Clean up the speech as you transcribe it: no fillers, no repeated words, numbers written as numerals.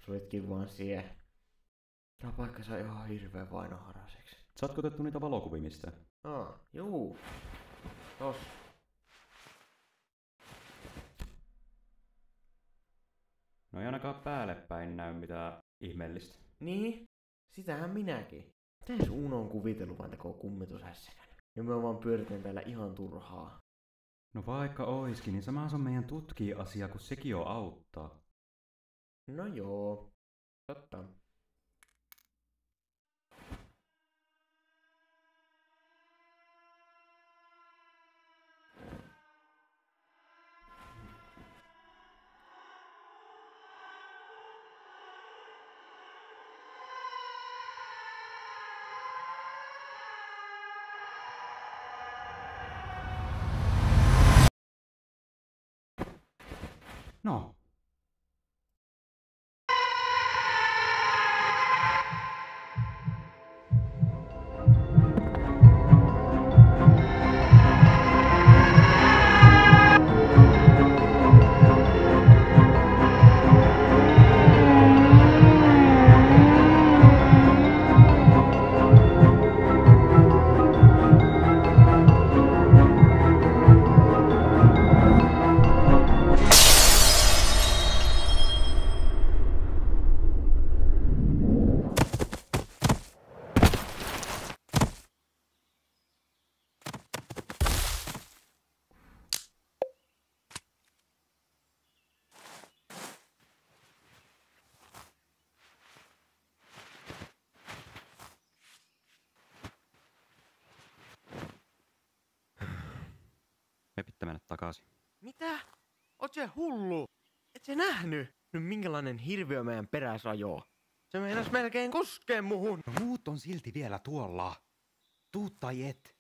Sulitkin vaan siihen. Tää paikka sai ihan hirveen vainoharaseksi. Saatko otettu niitä valokuvia mistään? Juu. Tos. No ei ainakaan päälle päin näy mitään ihmeellistä. Niin? Sitähän minäkin. Mitäs Uno on kuvitellut vaan tekoo kummitushässäkän? Ja me vaan pyöritän täällä ihan turhaa. No vaikka oiskin, niin sama on meidän tutkija-asia, kun sekin on auttaa. No joo. Totta. No. Me pitää mennä takaisin. Mitä? Oot se hullu? Et se nähnyt? Nyt minkälainen hirviö meidän peräs ajoo? Se meinas melkein koskee muhun. No muut on silti vielä tuolla. Tuu tai et.